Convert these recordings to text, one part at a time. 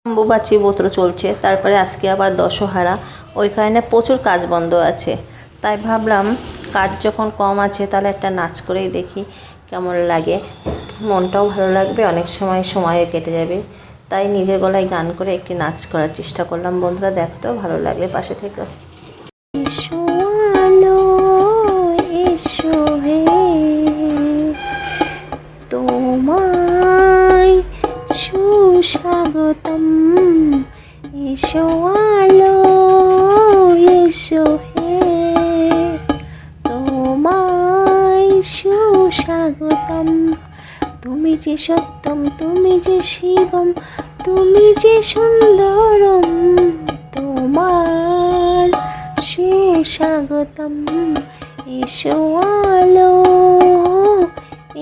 অম্বুবাচী ব্রত চলছে, তারপরে আজকে আবার দশহারা, ওই কারণে প্রচুর কাজ বন্ধ আছে। তাই ভাবলাম কাজ যখন কম আছে তাহলে একটা নাচ করেই দেখি কেমন লাগে, মনটাও ভালো লাগবে, অনেক সময়ও কেটে যাবে। তাই নিজের গলায় গান করে একটি নাচ করার চেষ্টা করলাম। বন্ধুরা দেখতেও ভালো লাগলে পাশে থেকে। এসো আলো এসো হে, তোমায় সুস্বাগতম। এসো আলো এসো হে, তোমায় সুস্বাগতম। তুমি যে সত্যম, তুমি যে শিবম, তুমি যে সুন্দরম, তোমার সুস্বাগতম। এসো আলো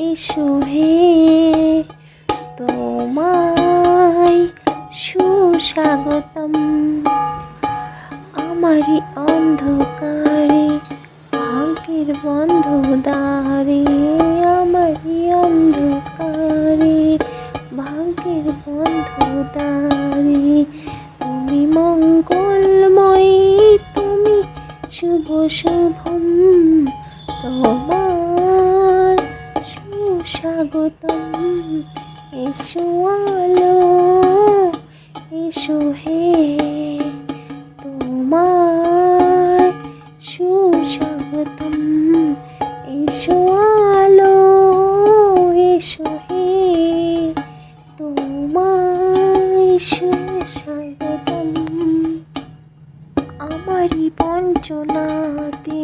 এসো হে, তোমায় সুস্বাগতম। আমারই অন্ধকারে ভাগ্যের বন্ধ দ্বারে, আমারই অন্ধকারে ভাগ্যের বন্ধ দ্বারে, তুমি মঙ্গলময়ী, তুমি শুভ শুভম, তোমার সুস্বাগতম। এসো আলো এসো হে, তোমার সুস্বাগতম। এসো আলো এসো হে, তোমায় সুস্বাগতম। আমারই বঞ্চনাতে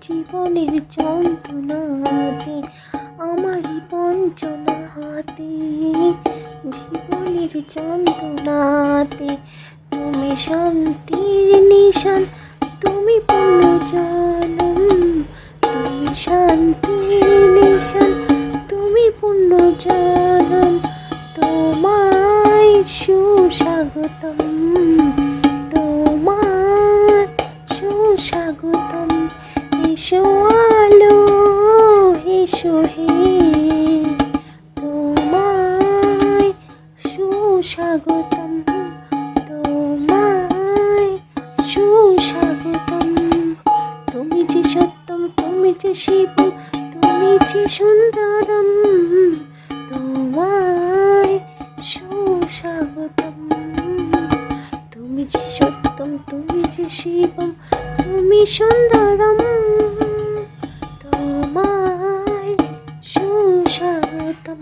জীবনের যন্ত্রণাতে, আমারই বঞ্চনাতে জীবনের যন্ত্রণাতে, তুমি শান্তির নিশান, তুমি পুণ্যজনম, তুমি শান্তির নিশান, তুমি পুণ্যজনম, তোমায় সুস্বাগতম, তোমার সুস্বাগতম। এসো আলো এসো হে, তোমায় সুস্বাগতম, তোমায় সুস্বাগতম। তুমি যে সত্যম, তুমি যে শিবম, তুমি যে সুন্দরম, তোমায় সুস্বাগতম। তুমি যে সত্যম, তুমি যে শিবম, তুমি সুন্দরম, তোমায় সুস্বাগতম।